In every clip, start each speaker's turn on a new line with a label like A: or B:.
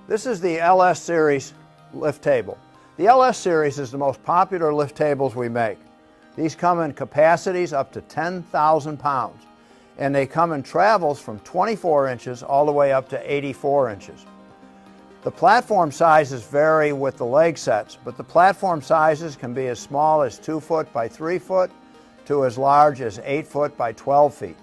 A: This is the LS series lift table. The LS series is the most popular lift tables we make. These come in capacities up to 10,000 pounds, and they come in travels from 24 inches all the way up to 84 inches. The platform sizes vary with the leg sets, but the platform sizes can be as small as 2 foot by 3 foot to as large as 8 foot by 12 feet.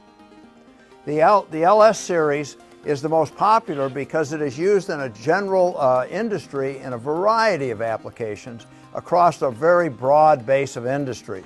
A: The LS series is the most popular because it is used in a general industry in a variety of applications across a very broad base of industries.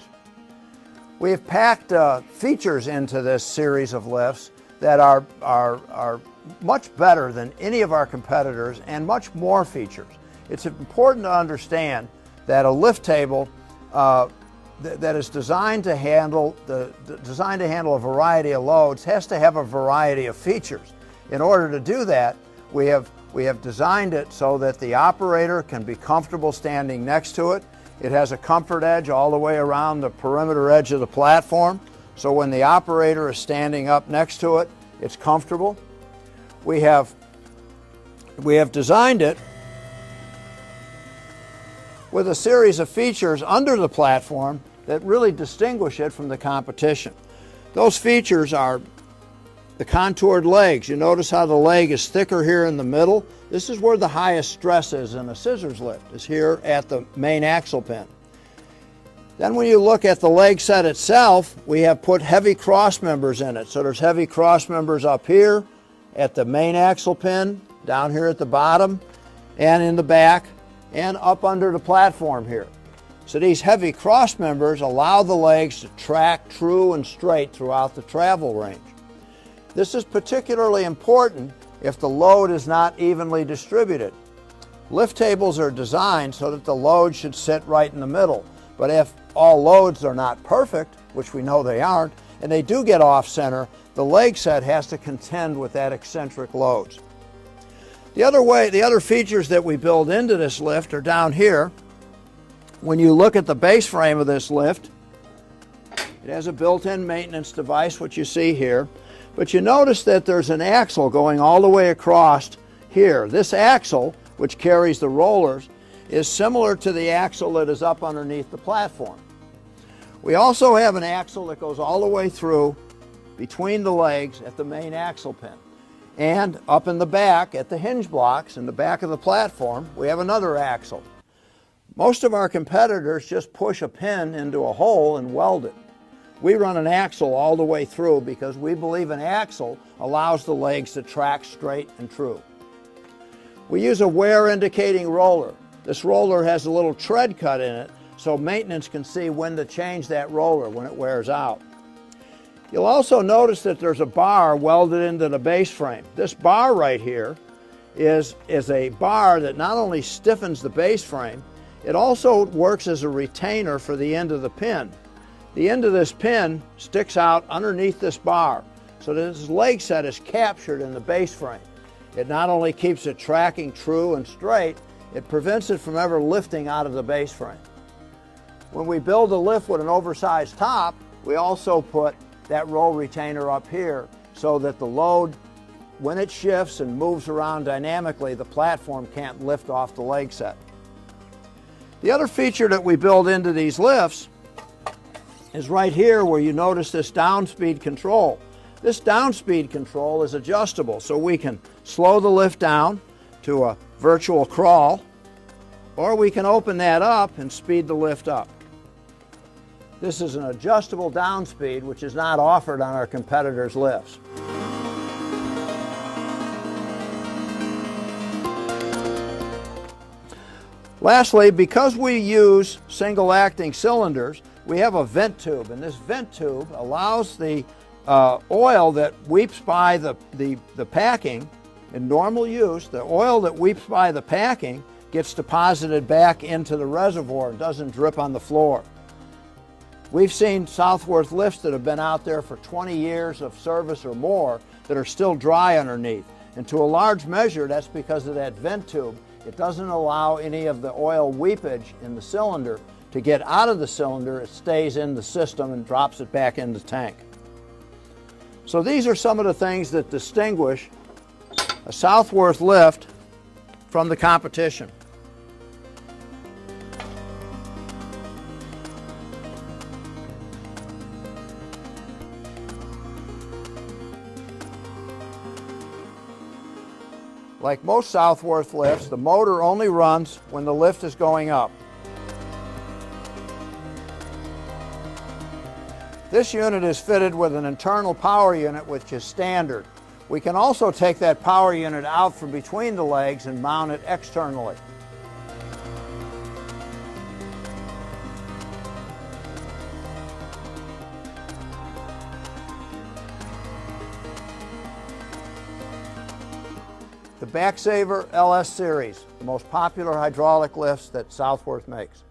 A: We have packed features into this series of lifts that are much better than any of our competitors and much more features. It's important to understand that a lift table that is designed to handle a variety of loads has to have a variety of features. In order to do that, we have designed it so that the operator can be comfortable standing next to it. It has a comfort edge all the way around the perimeter edge of the platform, so when the operator is standing up next to it, it's comfortable. We have designed it with a series of features under the platform that really distinguish it from the competition. Those features are the contoured legs. You notice how the leg is thicker here in the middle. This is where the highest stress is in a scissors lift, is here at the main axle pin. Then when you look at the leg set itself, we have put heavy cross members in it. So there's heavy cross members up here at the main axle pin, down here at the bottom, and in the back, and up under the platform here. So these heavy cross members allow the legs to track true and straight throughout the travel range. This is particularly important if the load is not evenly distributed. Lift tables are designed so that the load should sit right in the middle. But if all loads are not perfect, which we know they aren't, and they do get off center, the leg set has to contend with that eccentric loads. The other features that we build into this lift are down here. When you look at the base frame of this lift, it has a built-in maintenance device, which you see here. But you notice that there's an axle going all the way across here. This axle, which carries the rollers, is similar to the axle that is up underneath the platform. We also have an axle that goes all the way through between the legs at the main axle pin. And up in the back at the hinge blocks in the back of the platform, we have another axle. Most of our competitors just push a pin into a hole and weld it. We run an axle all the way through because we believe an axle allows the legs to track straight and true. We use a wear indicating roller. This roller has a little tread cut in it so maintenance can see when to change that roller when it wears out. You'll also notice that there's a bar welded into the base frame. This bar right here is a bar that not only stiffens the base frame, it also works as a retainer for the end of the pin. The end of this pin sticks out underneath this bar, so that this leg set is captured in the base frame. It not only keeps it tracking true and straight, it prevents it from ever lifting out of the base frame. When we build a lift with an oversized top, we also put that roll retainer up here so that the load, when it shifts and moves around dynamically, the platform can't lift off the leg set. The other feature that we build into these lifts is right here where you notice this down speed control. This down speed control is adjustable, so we can slow the lift down to a virtual crawl, or we can open that up and speed the lift up. This is an adjustable down speed, which is not offered on our competitors' lifts. Lastly, because we use single acting cylinders, we have a vent tube, and this vent tube allows the oil that weeps by the packing. In normal use, the oil that weeps by the packing gets deposited back into the reservoir and doesn't drip on the floor. We've seen Southworth lifts that have been out there for 20 years of service or more that are still dry underneath. And to a large measure, that's because of that vent tube. It doesn't allow any of the oil weepage in the cylinder to get out of the cylinder. It stays in the system and drops it back in the tank. So these are some of the things that distinguish a Southworth lift from the competition. Like most Southworth lifts, the motor only runs when the lift is going up. This unit is fitted with an internal power unit which is standard. We can also take that power unit out from between the legs and mount it externally. The Backsaver LS series, the most popular hydraulic lifts that Southworth makes.